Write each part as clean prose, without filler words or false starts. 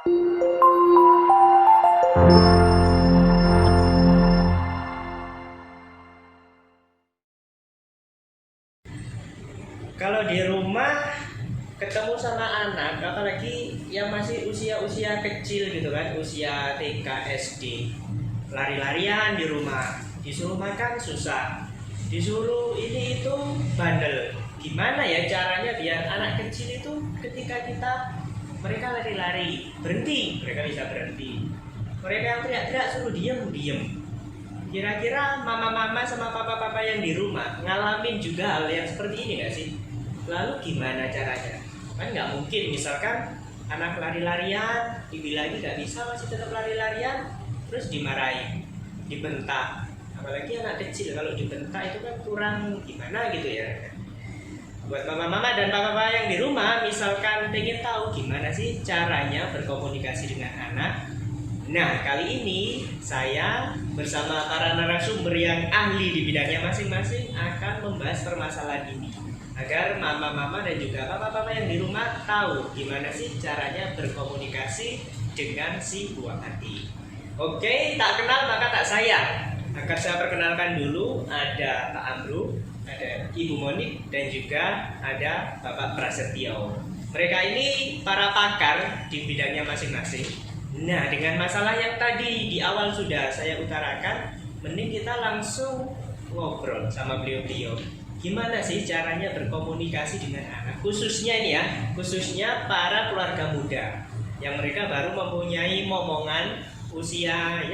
Kalau di rumah ketemu sama anak, apalagi yang masih usia-usia kecil gitu kan, usia TK, SD, lari-larian di rumah, disuruh makan susah, disuruh ini itu bandel. Gimana ya caranya biar anak kecil itu ketika mereka lari-lari berhenti, mereka bisa berhenti. Mereka yang teriak-teriak suruh diem. Kira-kira mama-mama sama papa-papa yang di rumah ngalamin juga hal yang seperti ini nggak sih? Lalu gimana caranya? Kan nggak mungkin misalkan anak lari-larian, dibilangin nggak bisa masih tetap lari-larian, terus dimarahin, dibentak. Apalagi anak kecil kalau dibentak itu kan kurang gimana gitu ya. Buat mama-mama dan papa-papa yang di rumah, misalkan pengen tahu gimana sih caranya berkomunikasi dengan anak. Nah, kali ini saya bersama para narasumber yang ahli di bidangnya masing-masing akan membahas permasalahan ini agar mama-mama dan juga papa-papa yang di rumah tahu gimana sih caranya berkomunikasi dengan si buah hati. Oke, tak kenal maka tak sayang. Akan saya perkenalkan dulu, ada Pak Amru, ada Ibu Monik, dan juga ada Bapak Prasetyo. Mereka ini para pakar di bidangnya masing-masing. Nah, dengan masalah yang tadi di awal sudah saya utarakan, mending kita langsung ngobrol sama beliau-beliau. Gimana sih caranya berkomunikasi dengan anak? Khususnya ini ya, khususnya para keluarga muda yang mereka baru mempunyai momongan usia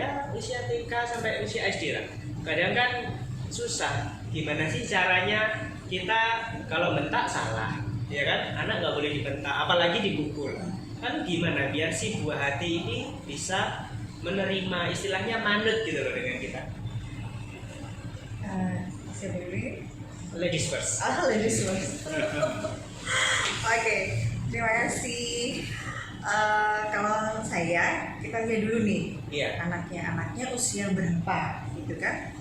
TK sampai usia SD lah. Kadang kan susah. Gimana sih caranya kita kalau bentak salah, ya kan? Anak nggak boleh dibentak, apalagi dipukul. Kan gimana biar si buah hati ini bisa menerima, istilahnya manut gitu loh dengan kita. Ladies first. Ladies first. Oke, terima kasih. Kalau saya, kita lihat dulu nih, anaknya usia berapa, gitu kan?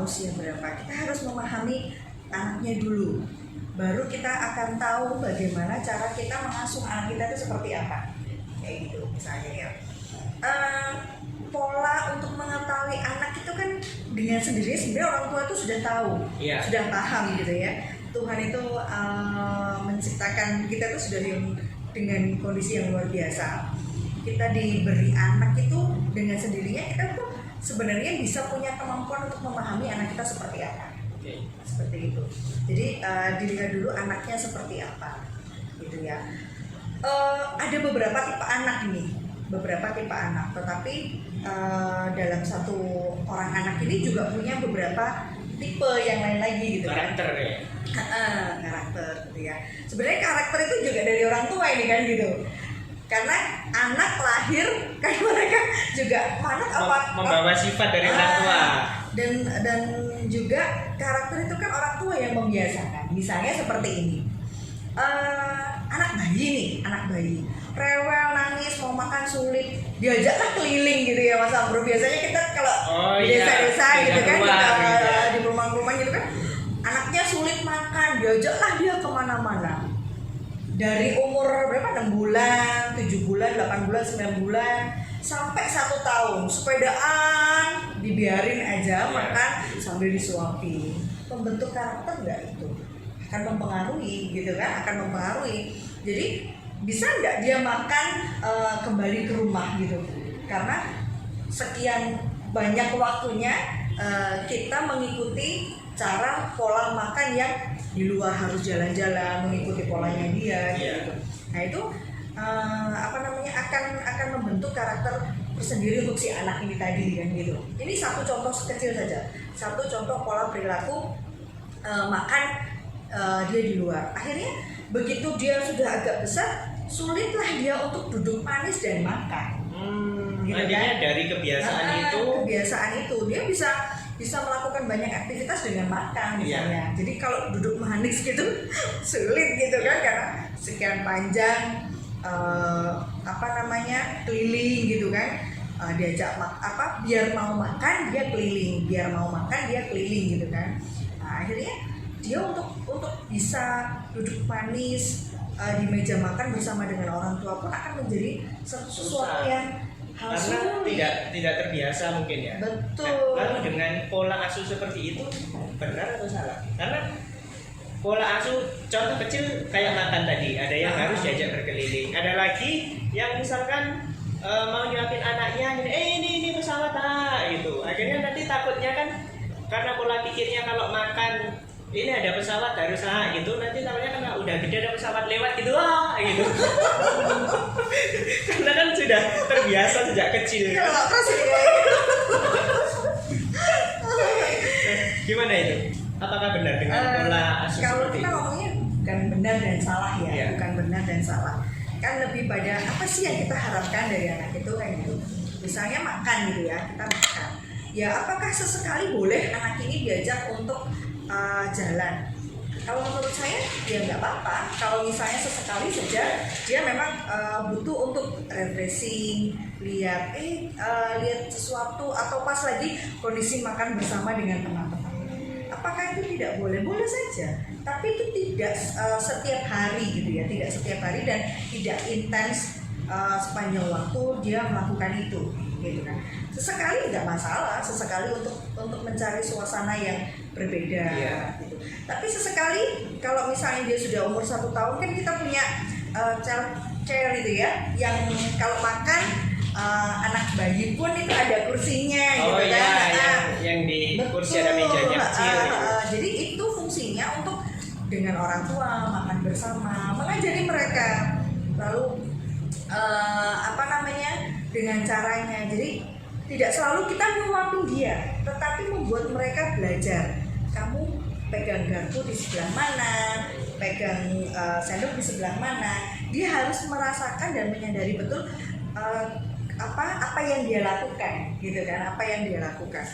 Usia berapa? Kita harus memahami anaknya dulu. Baru kita akan tahu bagaimana cara kita mengasuh anak kita itu seperti apa, kayak gitu misalnya ya. Pola untuk mengetahui anak itu kan dengan sendirinya sebenarnya orang tua itu sudah tahu, sudah paham gitu ya. Tuhan itu menciptakan kita itu sudah dengan kondisi yang luar biasa. Kita diberi anak itu dengan sendirinya kita tuh sebenarnya bisa punya kemampuan untuk memahami anak kita seperti apa. Seperti itu. Jadi dilihat dulu anaknya seperti apa, gitu ya. Ada beberapa tipe anak ini, tetapi dalam satu orang anak ini juga punya beberapa tipe yang lain lagi, gitu kan. Karakter ya. Karakter, gitu ya. Sebenarnya karakter itu juga dari orang tua ini kan, gitu. Karena anak lahir kan mereka juga membawa sifat dari orang tua. Dan juga karakter itu kan orang tua yang membiasakan. Misalnya seperti ini, anak bayi rewel, nangis, mau makan sulit, diajaklah keliling gitu ya Mas Amro. Biasanya kita kalau di desa-desa gitu kan, di rumah-rumah gitu kan, anaknya sulit makan, diajaklah dia kemana-mana. Dari umur berapa? 6 bulan, 7 bulan, 8 bulan, 9 bulan, sampai 1 tahun, sepedaan, dibiarin aja makan sambil disuapin. Membentuk karakter nggak itu? Akan mempengaruhi gitu kan, Jadi bisa nggak dia makan kembali ke rumah gitu? Karena sekian banyak waktunya kita mengikuti cara pola makan yang di luar, harus jalan-jalan mengikuti polanya dia gitu. Nah itu akan membentuk karakter tersendiri untuk si anak ini tadi kan gitu. Ini satu contoh kecil saja, satu contoh pola perilaku makan dia di luar. Akhirnya begitu dia sudah agak besar, sulitlah dia untuk duduk manis dan makan. Gitu kan? Dari kebiasaan itu dia bisa melakukan banyak aktivitas dengan makan misalnya. Jadi kalau duduk manis gitu sulit gitu kan, karena sekian panjang keliling gitu kan. Diajak biar mau makan dia keliling gitu kan. Nah, akhirnya dia untuk bisa duduk manis di meja makan bersama dengan orang tua pun akan menjadi sesuatu yang hal karena sulit. tidak terbiasa mungkin ya. Betul. Nah, lalu dengan pola asuh seperti itu benar atau salah? Karena pola asuh contoh kecil kayak makan tadi, ada yang harus diajak berkeliling, ada lagi yang misalkan mau nyuapin anaknya, ini pesawat gitu. Akhirnya nanti takutnya kan karena pola pikirnya kalau makan ini ada pesawat harus gitu, nanti takutnya karena udah gede ada pesawat lewat gitu gitu. Karena kan sudah terbiasa sejak kecil. Kalau terus ya. Gimana itu? Apakah benar dengan pola asuh Kalau seperti kita itu? ngomongnya bukan benar dan salah ya, Iya. bukan benar dan salah. Kan lebih pada apa sih yang kita harapkan dari anak itu kan gitu. Misalnya makan gitu ya, kita makan. Ya apakah sesekali boleh anak ini diajak untuk jalan? Kalau menurut saya ya nggak apa-apa. Kalau misalnya sesekali saja dia memang butuh untuk refreshing, lihat sesuatu atau pas lagi kondisi makan bersama dengan teman-teman. Apakah itu tidak boleh? Boleh saja. Tapi itu tidak setiap hari gitu ya, tidak setiap hari dan tidak intens sepanjang waktu dia melakukan itu, gitu kan. Sesekali nggak masalah, sesekali untuk mencari suasana yang berbeda, gitu. Tapi sesekali kalau misalnya dia sudah umur 1 tahun kan kita punya chair itu ya, yang kalau makan anak bayi pun itu ada kursinya, gitu Iya, kan. yang di Betul. kursi ada mejanya kecil. Jadi itu fungsinya untuk dengan orang tua makan bersama, mengajari mereka. Lalu dengan caranya. Jadi tidak selalu kita menyuapin dia, tetapi membuat mereka belajar. Kamu pegang garpu di sebelah mana, pegang sendok di sebelah mana. Dia harus merasakan dan menyadari betul apa yang dia lakukan, gitu kan? Apa yang dia lakukan.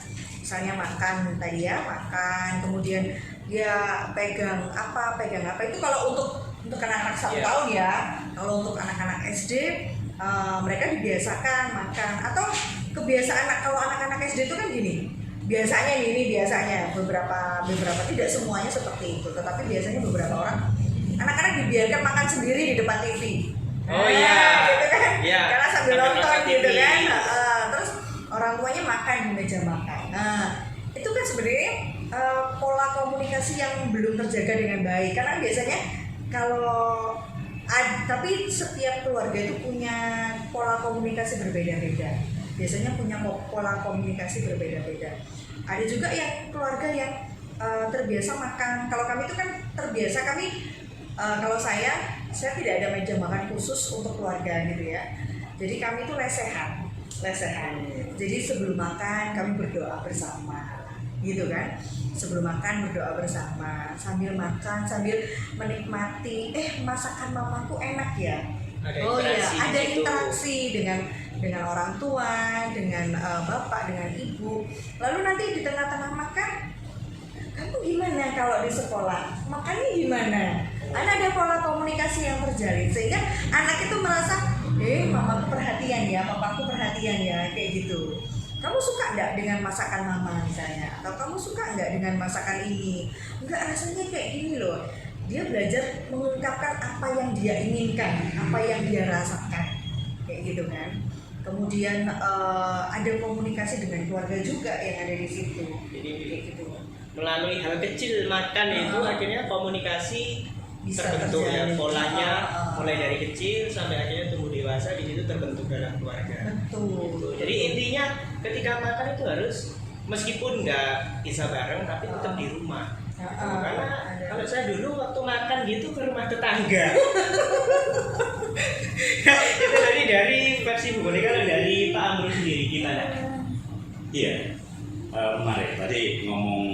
Misalnya makan tadi ya, makan, kemudian dia pegang apa itu kalau untuk anak-anak 1 tahun ya. Kalau untuk anak-anak SD mereka dibiasakan makan, atau kebiasaan kalau anak-anak SD itu kan gini. Biasanya beberapa tidak semuanya seperti itu, tetapi biasanya beberapa orang anak-anak dibiarkan makan sendiri di depan TV. Gitu kan? Karena sambil nonton gitu kan. Terus orang tuanya makan di meja makan. Itu kan sebenarnya pola komunikasi yang belum terjaga dengan baik. Karena biasanya tapi setiap keluarga itu punya pola komunikasi berbeda-beda. Biasanya punya pola komunikasi berbeda-beda. Ada juga yang keluarga yang terbiasa makan. Kalau kami itu kan terbiasa, kalau saya tidak ada meja makan khusus untuk keluarga gitu ya. Jadi kami itu lesehan. Jadi sebelum makan kami berdoa bersama, gitu kan. Sebelum makan berdoa bersama, sambil makan sambil menikmati. Masakan mamaku enak ya. Ada interaksi dengan orang tua, dengan bapak, dengan ibu. Lalu nanti di tengah-tengah makan, kamu gimana kalau di sekolah? Makannya gimana? Ada pola komunikasi yang terjalin sehingga anak itu merasa, mamaku perhatian ya, papaku perhatian ya, kayak gitu. Kamu suka nggak dengan masakan mama misalnya? Atau kamu suka nggak dengan masakan ini? Enggak, rasanya kayak gini loh. Dia belajar mengungkapkan apa yang dia inginkan, apa yang dia rasakan, kayak gitu kan. Kemudian ada komunikasi dengan keluarga juga yang ada di situ. Jadi kayak gitu. Melalui hal kecil makan itu akhirnya komunikasi Bisa terbentuk ya, terjalin. polanya mulai dari kecil sampai akhirnya tumbuh dewasa, di situ terbentuk dalam keluarga. Betul. Jadi intinya ketika makan itu harus meskipun nggak bisa bareng tapi tetap di rumah. Karena kalau saya dulu waktu makan gitu ke rumah tetangga. Itu dari versi Bu Boni. Kalau dari Pak Amrul sendiri gimana? Iya, menarik. Tadi ngomong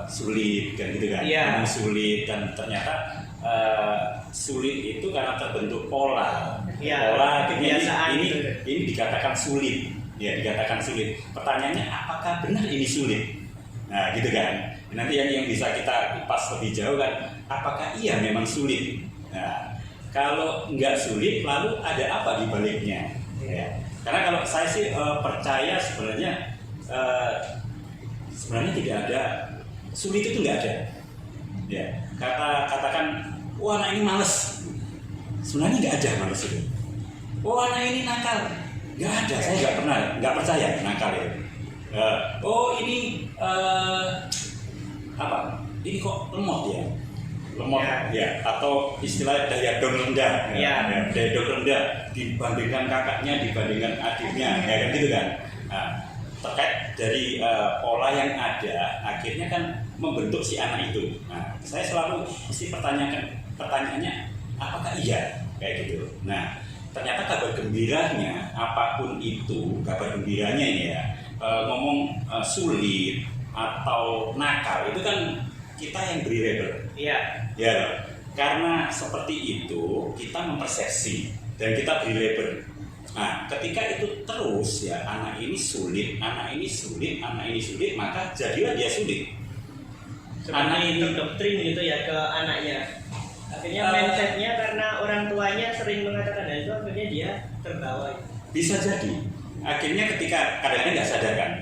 sulit kan gitu kan, ngomong sulit dan ternyata sulit itu karena terbentuk pola. Pola kebiasaan ini dikatakan sulit. Ya, dikatakan sulit. Pertanyaannya apakah benar ini sulit? Nah, gitu kan. Nanti yang bisa kita kupas lebih jauh kan, apakah iya memang sulit? Nah, kalau nggak sulit, lalu ada apa di baliknya? Ya. Karena kalau saya sih percaya sebenarnya tidak ada sulit, itu nggak ada. Ya, katakan, wah anak ini males, Sebenarnya nggak ada manusia. Oh anak ini nakal, nggak ada. Saya nggak percaya nakal itu. Oh ini apa? Ini kok lemot ya? Lemot ya. Atau istilah daya dong rendah. Daya dong rendah dibandingkan kakaknya, dibandingkan adiknya, ya kan gitu kan? Nah, terkait dari pola yang ada, akhirnya kan membentuk si anak itu. Nah, saya selalu mesti pertanyaannya, apakah iya kayak gitu? Nah, ternyata kabar gembiranya, apapun itu, kabar gembiranya ini ya, ngomong sulit atau nakal itu kan kita yang beri label. Iya. Ya, karena seperti itu kita mempersepsi dan kita beri label. Nah, ketika itu terus ya anak ini sulit, anak ini sulit, anak ini sulit, maka jadilah dia sulit. Anak ini terdoktrin gitu ya ke anaknya. Akhirnya mindsetnya karena orang tuanya sering mengatakan hal itu, akhirnya dia terbawa. Bisa jadi. Akhirnya ketika kadang-kadang nggak sadar kan,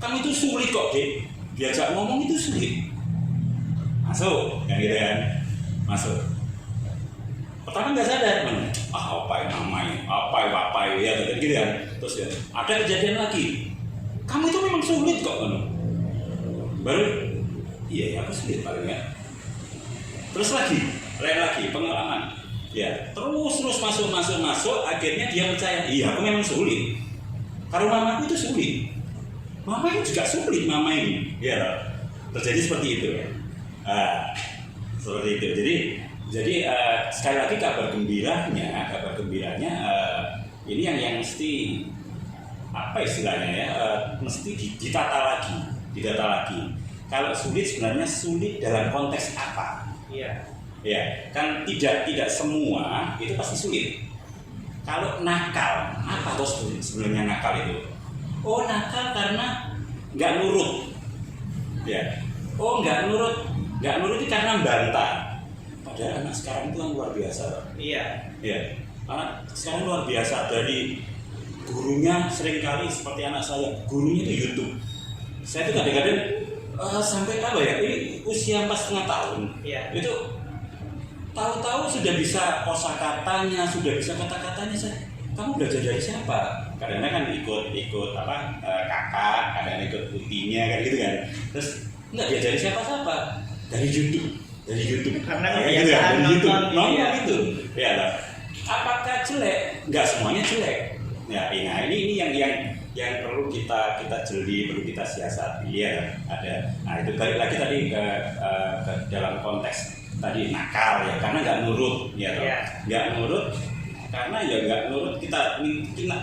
kamu itu sulit kok, Dek. Diajak ngomong itu sulit. Masuk, yang gitu kan, masuk. Pertama nggak sadar, apa yang namanya, apa ya, gitu kan. Terus ya, ada kejadian lagi. Kamu itu memang sulit kok, kan? Baru, iya, aku sulit paling ya. Terus lain lagi, pengalaman. Ya, terus masuk. Akhirnya dia percaya, iya, aku memang sulit. Karena mamaku itu sulit. Mama itu juga sulit, mama ini. Ya, terjadi seperti itu. Seperti itu. Jadi sekali lagi kabar gembiranya ini yang mesti apa istilahnya ya, mesti ditata lagi. Kalau sulit sebenarnya sulit dalam konteks apa? Iya. Ya, kan tidak semua itu pasti sulit. Kalau nakal, apa tuh sebenarnya nakal itu? Oh nakal karena nggak nurut. Ya. Oh nggak nurut itu karena bantah. Padahal anak sekarang itu yang luar biasa. Iya. Ya. Anak sekarang luar biasa, dari gurunya seringkali seperti anak saya, gurunya itu YouTube. Saya itu kadang-kadang sampai apa ya? Ini usia 4,5 tahun. Iya. Itu tahu-tahu sudah bisa kosakatanya, sudah bisa kata-katanya. Kamu belajar dari siapa? Kadang-kadang kan ikut kakak, kadang ikut putihnya kan gitu kan. Terus enggak diajari siapa-siapa, dari YouTube. Karena gitu kan, dari YouTube. nonton gitu. Ya lah. Apakah jelek? Enggak semuanya jelek. Ya, ini yang perlu kita jeli, perlu kita siasati ya. Nah itu balik lagi tadi ke dalam konteks tadi nakal ya, karena nggak nurut ya, nggak nurut karena ya nggak nurut kita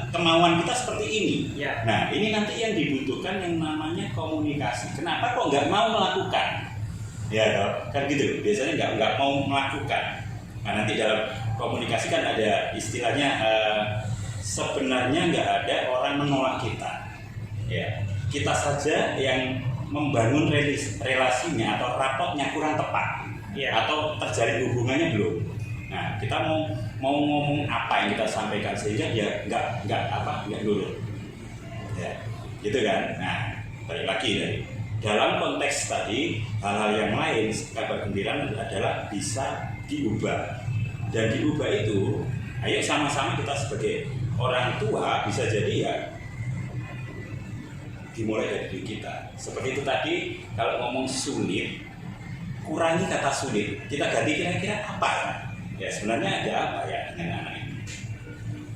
kemauan kita seperti ini. Ya. Nah ini nanti yang dibutuhkan yang namanya komunikasi. Kenapa kok nggak mau melakukan? Ya kan gitu. Biasanya nggak mau melakukan. Nah nanti dalam komunikasi kan ada istilahnya sebenarnya nggak ada orang menolak kita. Ya kita saja yang membangun relasinya atau rapotnya kurang tepat. Atau terjalin hubungannya belum. Nah kita mau ngomong apa yang kita sampaikan sehingga dia nggak nurut. Ya, gitu kan. Nah balik lagi dari dalam konteks tadi hal-hal yang lain, kabar gembira adalah bisa diubah, dan diubah itu ayo sama-sama kita sebagai orang tua bisa jadi ya dimulai dari diri kita. Seperti itu tadi, kalau ngomong sulit, kurangi kata sulit, kita ganti kira-kira apa ya sebenarnya ada apa ya dengan anak ini.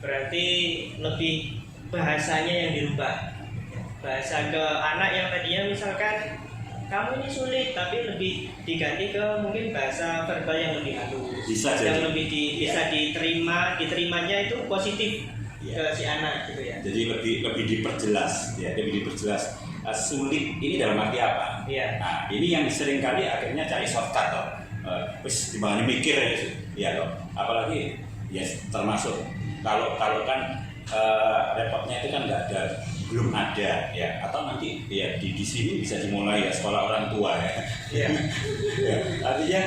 Berarti lebih bahasanya yang dirubah, bahasa ke anak yang tadinya misalkan kamu ini sulit, tapi lebih diganti ke mungkin bahasa verbal yang lebih halus, bisa yang jadi. lebih bisa diterimanya itu positif ke si anak gitu ya. Jadi lebih diperjelas ya, lebih diperjelas. Sulit ini dalam arti apa? Iya. Nah, ini yang seringkali akhirnya cari shortcut loh. Terus dimana mikir ya loh. Apalagi ya termasuk kalau kan repotnya itu kan nggak ada, belum ada ya, atau nanti ya di sini bisa dimulai ya sekolah orang tua ya. Iya. Ya, artinya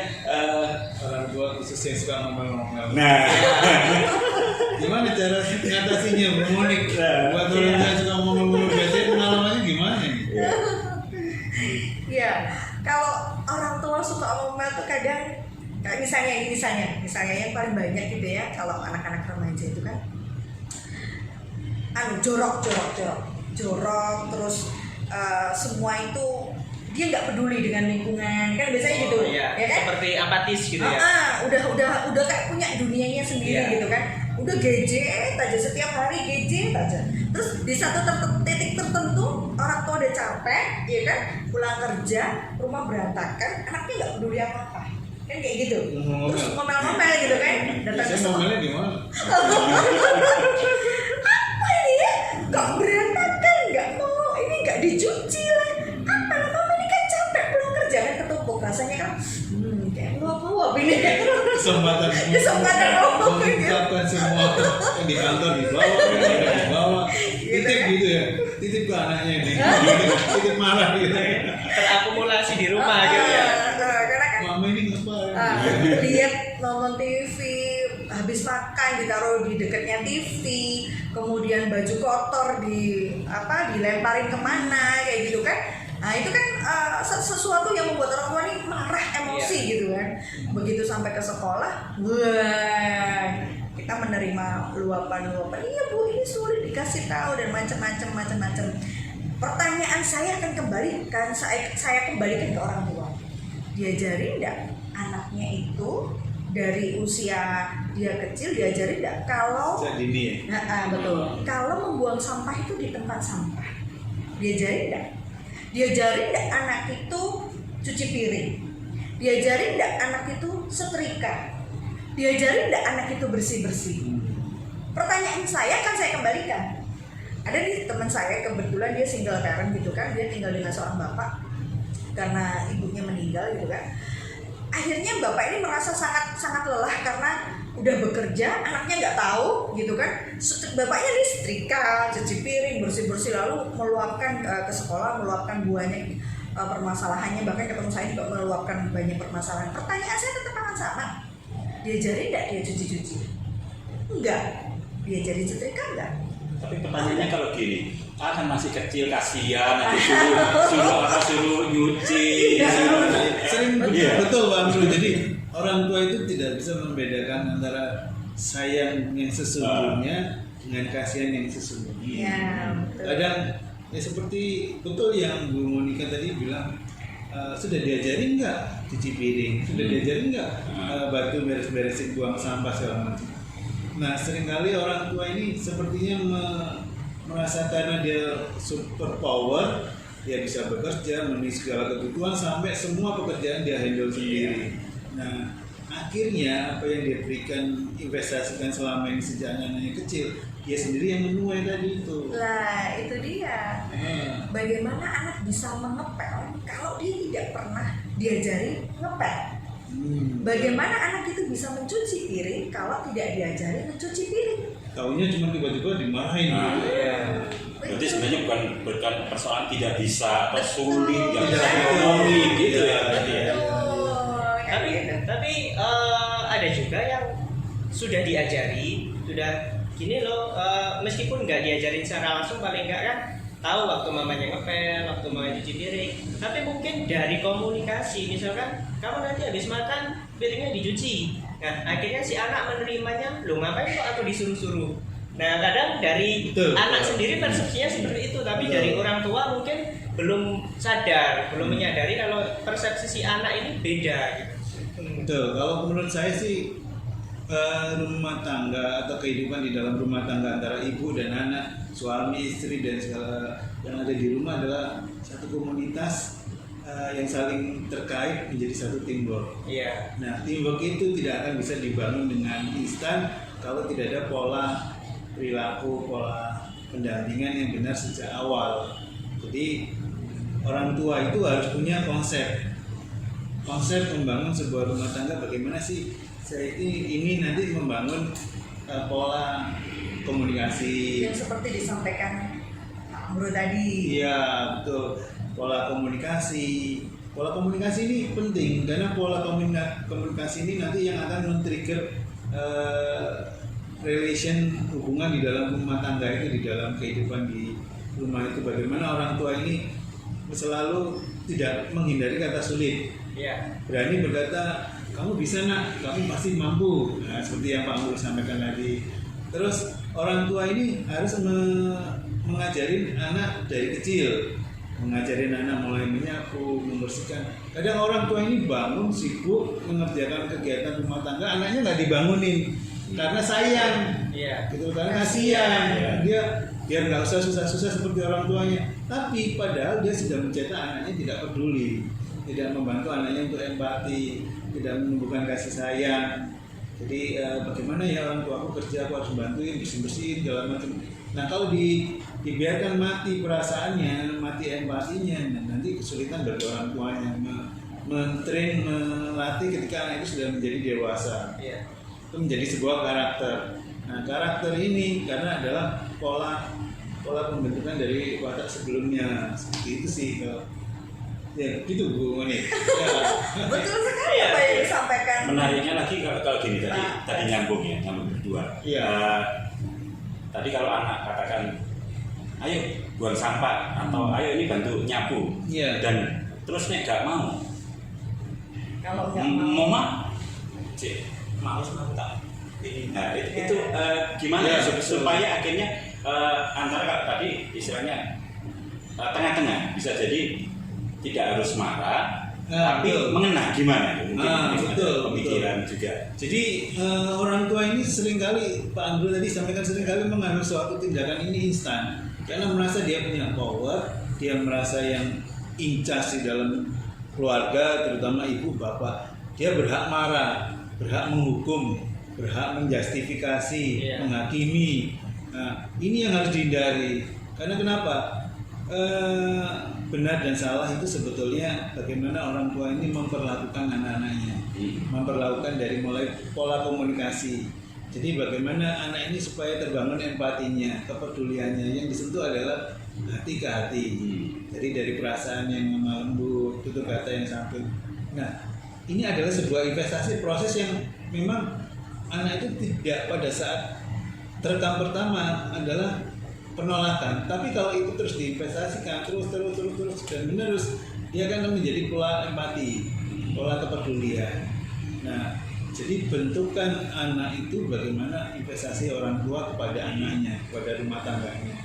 orang tua khusus yang suka ngomel-ngomel. nah Gimana cara ngatasinya, Bung Monik? Nah, Buat orang yang suka ngomel-ngomel biasanya pengalamannya gimana nih? Iya, kalau orang tua suka ngomel tuh kadang Kayak misalnya yang paling banyak gitu ya kalau anak-anak remaja itu kan jorok terus semua itu dia nggak peduli dengan lingkungan kan biasanya gitu iya. ya kan Seperti apatis gitu ya. udah kayak punya dunianya sendiri Iya. gitu kan udah gadget aja setiap hari gadget aja terus di satu titik tertentu orang tua udah capek ya kan pulang kerja rumah berantakan anaknya nggak peduli apa-apa kan kayak gitu terus ngomel-ngomel gitu kan datang ke Saya sekolah ngomelnya gimana? apa ini ya kok berantakan nggak mau ini nggak dicuci lah apa lah mama ini kan capek pulang kerja kan ketumpuk rasanya kan kayak luap ini Kesempatan ngomong gitu. mengungkapkan semua yang di kantor dibawa titip gitu ya titip ke anaknya ini titip marah gitu Terakumulasi di rumah gitu ya. Karena kan mama ini ngapain lihat nonton TV habis makan ditaruh di dekatnya TV kemudian baju kotor dilemparin kemana kayak gitu kan nah itu kan sesuatu yang membuat orang tua ini marah emosi gitu kan begitu sampai ke sekolah wah kita menerima luapan iya bu ini sulit dikasih tahu dan macam-macam pertanyaan saya akan kembalikan saya kembalikan ke orang tua diajari enggak anaknya itu dari usia dia kecil diajari enggak kalau dini ya betul kalau membuang sampah itu di tempat sampah diajari enggak anak itu cuci piring diajari enggak anak itu setrika diajari enggak anak itu bersih-bersih pertanyaan saya akan saya kembalikan ada nih teman saya kebetulan dia single parent gitu kan dia tinggal dengan seorang bapak karena ibunya meninggal gitu kan akhirnya bapak ini merasa sangat lelah karena udah bekerja anaknya nggak tahu gitu kan bapaknya nih setrika cuci piring bersih lalu meluapkan ke sekolah meluapkan banyak permasalahannya bahkan ketemu saya juga meluapkan banyak permasalahan pertanyaan saya tetap akan sama diajarin nggak dia cuci enggak diajarin setrika enggak Tapi pertanyaannya kalau gini, kan masih kecil kasihan, nanti suruh nyuci, sering Iya. betul Bang Bro. Jadi orang tua itu tidak bisa membedakan antara sayang yang sesungguhnya dengan kasihan yang sesungguhnya. ya betul. Kadang ya seperti betul yang Bu Monica tadi bilang sudah diajarin nggak cuci piring, sudah diajarin nggak bantu beres-beresin buang sampah segala macam. Nah seringkali orang tua ini sepertinya merasa karena dia super power dia bisa bekerja, memenuhi segala kebutuhan sampai semua pekerjaan dia handle sendiri. Nah akhirnya apa yang dia berikan investasikan selama ini sejak anaknya kecil dia sendiri yang menuai tadi itu. Lah itu dia bagaimana anak bisa mengepel kalau dia tidak pernah diajari ngepel. Bagaimana anak itu bisa mencuci piring kalau tidak diajari mencuci piring? Taunya cuma tiba-tiba dimarahin gitu. Berarti sebenarnya bukan persoalan tidak bisa atau sulit, nggak bisa Betul. ngomongin gitu ya. berarti ya. Tapi ada juga yang sudah diajari, sudah gini loh, meskipun nggak diajarin secara langsung paling nggak kan tahu waktu mamanya ngepel, waktu mamanya cuci piring. Tapi mungkin dari komunikasi, misalkan kamu nanti habis makan piringnya dicuci. Nah akhirnya si anak menerimanya, lo ngapain kok aku disuruh-suruh. Nah kadang dari Betul. anak sendiri persepsinya seperti itu, tapi Betul. dari orang tua mungkin belum sadar, belum menyadari kalau persepsi si anak ini beda gitu. Betul. Kalau menurut saya sih rumah tangga atau kehidupan di dalam rumah tangga antara ibu dan anak, suami, istri dan segala yang ada di rumah adalah satu komunitas yang saling terkait menjadi satu teamwork. Iya. Nah, teamwork itu tidak akan bisa dibangun dengan instan kalau tidak ada pola perilaku, pola pendampingan yang benar sejak awal. Jadi orang tua itu harus punya konsep membangun sebuah rumah tangga. Bagaimana sih saya ini nanti membangun pola komunikasi Yang seperti disampaikan Pak Bro tadi. Iya betul, pola komunikasi ini penting karena pola komunikasi ini nanti yang akan men-trigger relation hubungan di dalam rumah tangga itu, di dalam kehidupan di rumah itu. Bagaimana orang tua ini selalu tidak menghindari kata sulit, Iya. berani berkata kamu bisa nak, kamu pasti mampu. Nah, seperti yang Pak Amru sampaikan tadi. Terus orang tua ini harus mengajarin anak dari kecil, mengajarin anak mulai menyapu, membersihkan. Kadang orang tua ini bangun sibuk mengerjakan kegiatan rumah tangga, anaknya nggak dibangunin karena sayang, gitu, karena kasihan. Dia biar nggak usah susah-susah seperti orang tuanya. Tapi padahal dia sudah mencetak anaknya tidak peduli, tidak membantu anaknya untuk empati, tidak menumbuhkan kasih sayang. Jadi bagaimana ya orang tua aku kerja, aku harus bantuin, bersihin segala macam. Nah kalau dibiarkan mati perasaannya, mati empatinya, nanti kesulitan bagi orang tuanya mentrain, melatih ketika anak itu sudah menjadi dewasa. Itu menjadi sebuah karakter. Nah karakter ini karena adalah pola pembentukan dari watak sebelumnya. Seperti itu sih. Ya gitu Bu Moni. Betul sekali apa yang disampaikan. Menariknya lagi kalau gini tadi nyambung berdua. Tadi kalau anak katakan, ayo buang sampah atau ayo ini bantu nyapu, dan terus nek gak mau, Kalau nggak mau, mama, males mau tak. Nah itu gimana supaya akhirnya antara tadi istilahnya tengah-tengah, bisa jadi tidak harus marah, tapi betul. mengena gimana? Mungkin betul, pemikiran betul. juga. Jadi orang tua ini seringkali, Pak Andrew tadi sampaikan, seringkali mengambil suatu tindakan ini instan karena merasa dia punya power, dia merasa yang incas di dalam keluarga, terutama ibu bapak. Dia berhak marah, berhak menghukum, berhak menjustifikasi, menghakimi. Nah, ini yang harus dihindari. Karena kenapa? Benar dan salah itu sebetulnya bagaimana orang tua ini memperlakukan anak-anaknya, memperlakukan dari mulai pola komunikasi. Jadi bagaimana anak ini supaya terbangun empatinya, kepeduliannya, yang disentuh adalah hati ke hati. Jadi dari perasaan yang lemah lembut, tutur kata yang santun. Nah, ini adalah sebuah investasi, proses yang memang anak itu tidak pada saat terekam pertama adalah penolakan, tapi kalau itu terus diinvestasikan terus dan menerus, dia akan menjadi pola empati, pola kepedulian. Nah, jadi bentukan anak itu bagaimana investasi orang tua kepada anaknya, kepada rumah tangganya.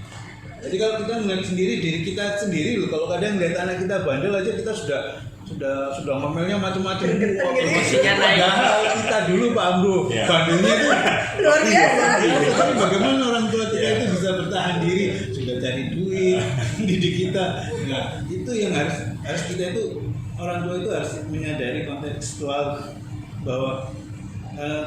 Jadi kalau kita melihat sendiri diri kita sendiri loh, kalau kadang melihat anak kita bandel aja kita sudah ngomelnya macam-macam. Padahal kita dulu Pak Amru bandelnya itu luar biasa. Tapi bagaimana orang tua kita itu bisa bertahan diri, sudah cari duit, didik kita. Nah, itu yang harus kita itu, orang tua itu harus menyadari kontekstual bahwa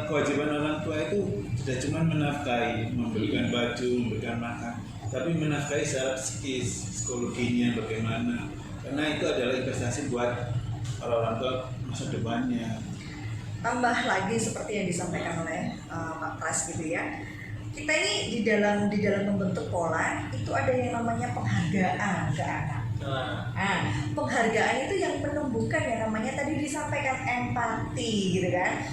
kewajiban orang tua itu tidak cuma menafkahi, memberikan baju, memberikan makan, tapi menafkahi secara psikis, psikologinya bagaimana. Karena itu adalah investasi buat orang tua masa depannya. Tambah lagi seperti yang disampaikan oleh Pak Pras gitu ya. Kita ini di dalam membentuk pola itu ada yang namanya penghargaan ke anak. Nah, penghargaan itu yang menumbuhkan yang namanya tadi disampaikan empati gitu kan.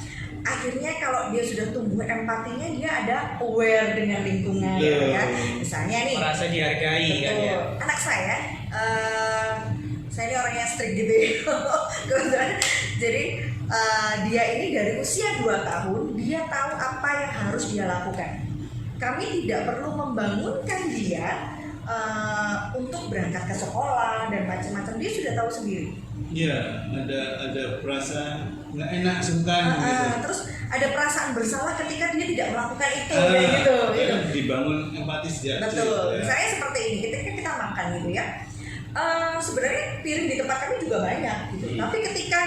Akhirnya kalau dia sudah tumbuh empatinya, dia ada aware dengan lingkungan gitu ya. Misalnya nih, merasa dihargai kan ya. Anak saya ini orangnya strict gitu ya. Kebetulan jadi dia ini dari usia 2 tahun dia tahu apa yang harus dia lakukan. Kami tidak perlu membangunkan dia untuk berangkat ke sekolah dan macam-macam, dia sudah tahu sendiri. Iya, ada perasaan nggak enak, sungkan gitu. Terus ada perasaan bersalah ketika dia tidak melakukan itu kayak gitu. Dibangun empati sejak kecil. Betul. Misalnya seperti ini, ketika kita makan gitu ya. Sebenarnya piring di tempat kami juga banyak gitu. Tapi ketika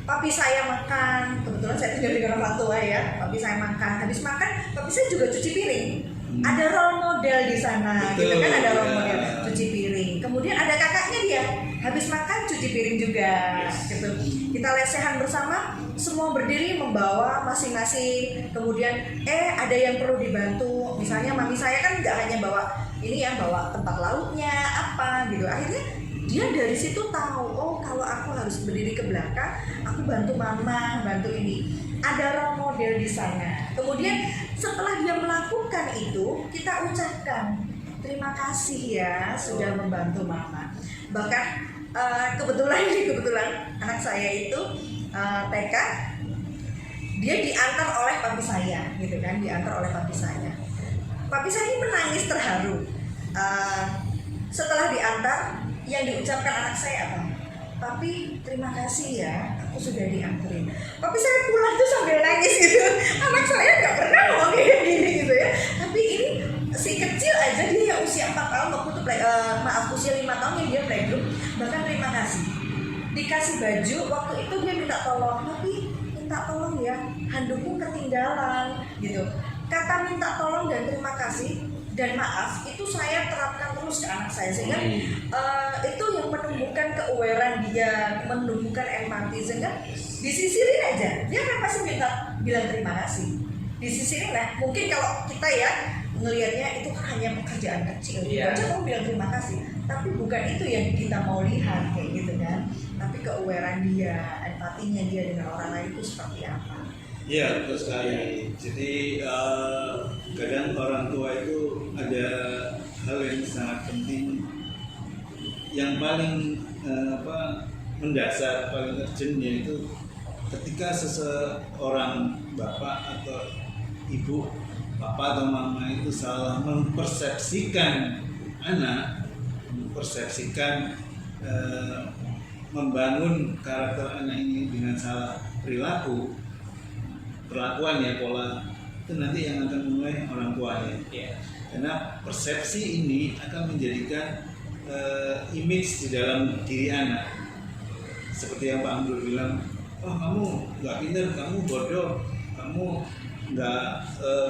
papi saya makan, kebetulan saya tinggal dengan orang tua ya, papi saya makan, habis makan, papi saya juga cuci piring. Ada role model di sana, betul, gitu kan, ada role model cuci piring. Kemudian ada kakaknya dia, habis makan cuci piring juga, gitu. Kita lesehan bersama, semua berdiri membawa masing-masing. Kemudian ada yang perlu dibantu. Misalnya mami saya kan nggak hanya bawa ini ya, bawa tempat lauknya apa gitu. Akhirnya dia dari situ tahu, oh kalau aku harus berdiri ke belakang, aku bantu mama, bantu ini. Ada role model di sana. Kemudian setelah dia melakukan itu, kita ucapkan terima kasih ya sudah membantu mama. Bahkan kebetulan anak saya itu TK, dia diantar oleh papi saya gitu kan, diantar oleh papi saya. Papi saya ini menangis terharu. Setelah diantar, yang diucapkan anak saya apa? Papi, terima kasih ya, aku sudah dianterin. Papi saya pulang tuh sambil nangis gitu. Anak saya nggak pernah ngomong kayak gini gitu ya. Tapi ini si kecil aja, dia yang usia 4 tahun waktu itu usia 5 tahun yang dia playgroup, bahkan terima kasih. Dikasih baju, waktu itu dia minta tolong, papi minta tolong ya, handukku ketinggalan gitu. Kata minta tolong dan terima kasih dan maaf itu saya terapkan terus ke anak saya, sehingga itu yang menumbuhkan ke-awarean dia, menumbuhkan empati, sehingga disisirin aja dia kan pasti minta bilang terima kasih, disisirin lah. Mungkin kalau kita ya ngelihatnya itu kan hanya pekerjaan kecil, aja mau bilang terima kasih, tapi bukan itu yang kita mau lihat kayak gitu kan, tapi ke-awarean dia, empatinya dia dengan orang lain itu seperti apa. Iya, betul sekali. Jadi kadang orang tua itu ada hal yang sangat penting, yang paling mendasar, paling urgent, yaitu ketika seseorang bapak atau ibu, bapak atau mama itu salah mempersepsikan anak, mempersepsikan membangun karakter anak ini dengan salah perlakuan ya, pola itu nanti yang akan mulai orang tuanya. Karena persepsi ini akan menjadikan image di dalam diri anak. Seperti yang Pak Amrul bilang, oh kamu nggak pintar, kamu bodoh, kamu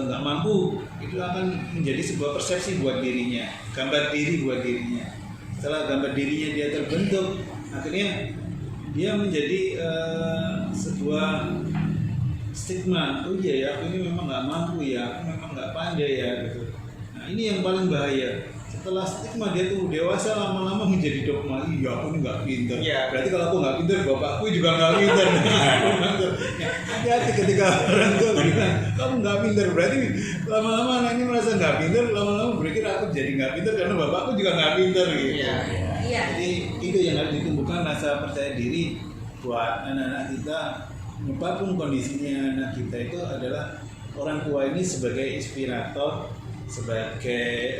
nggak mampu. Itu akan menjadi sebuah persepsi buat dirinya, gambar diri buat dirinya. Setelah gambar dirinya dia terbentuk, akhirnya dia menjadi sebuah stigma. Oh iya ya, aku ini memang nggak mampu ya, aku memang nggak pandai ya gitu. Nah ini yang paling bahaya. Setelah stigma dia tuh dewasa, lama-lama menjadi dogma. Iya aku ini nggak pintar. Berarti kalau aku nggak pintar, bapakku juga nggak pintar. Hati-hati ketika orang tua bilang kamu nggak pintar, berarti lama-lama anak ini merasa nggak pintar, lama-lama berpikir aku jadi nggak pintar karena bapakku juga nggak pintar gitu. Jadi itu yang harus ditumbuhkan, rasa percaya diri buat anak-anak kita. Apapun kondisinya anak kita itu adalah orang tua ini sebagai inspirator, sebagai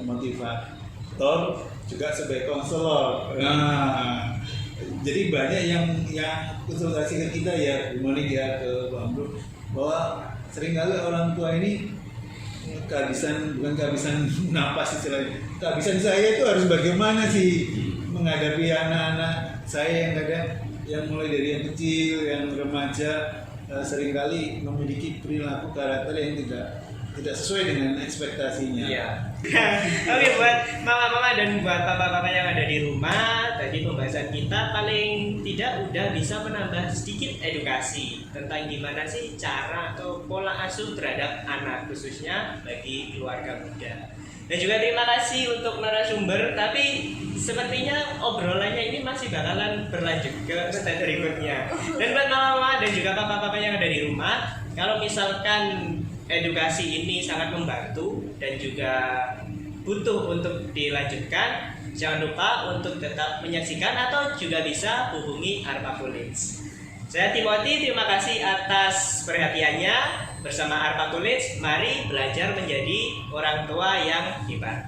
motivator, juga sebagai konselor. Nah, jadi banyak yang konsultasi ke kita ya, Bu Monik ya, ke Pak Amrul, bahwa seringkali orang tua ini bukan kehabisan napas istilahnya. Kehabisan saya itu harus bagaimana sih menghadapi anak-anak saya yang kadang yang mulai dari yang kecil, yang remaja, seringkali memiliki perilaku karakter yang tidak sesuai dengan ekspektasinya. Oke, buat mama-mama dan buat papa-papa yang ada di rumah, tadi pembahasan kita paling tidak udah bisa menambah sedikit edukasi tentang gimana sih cara atau pola asuh terhadap anak, khususnya bagi keluarga muda. Dan juga terima kasih untuk narasumber, tapi sepertinya obrolannya ini masih bakalan berlanjut ke step berikutnya. Dan buat mama-mama dan juga papa-papa yang ada di rumah, kalau misalkan edukasi ini sangat membantu dan juga butuh untuk dilanjutkan, jangan lupa untuk tetap menyaksikan atau juga bisa hubungi Arpa College. Saya Timothy, terima kasih atas perhatiannya. Bersama Arpa College, mari belajar menjadi orang tua yang hebat.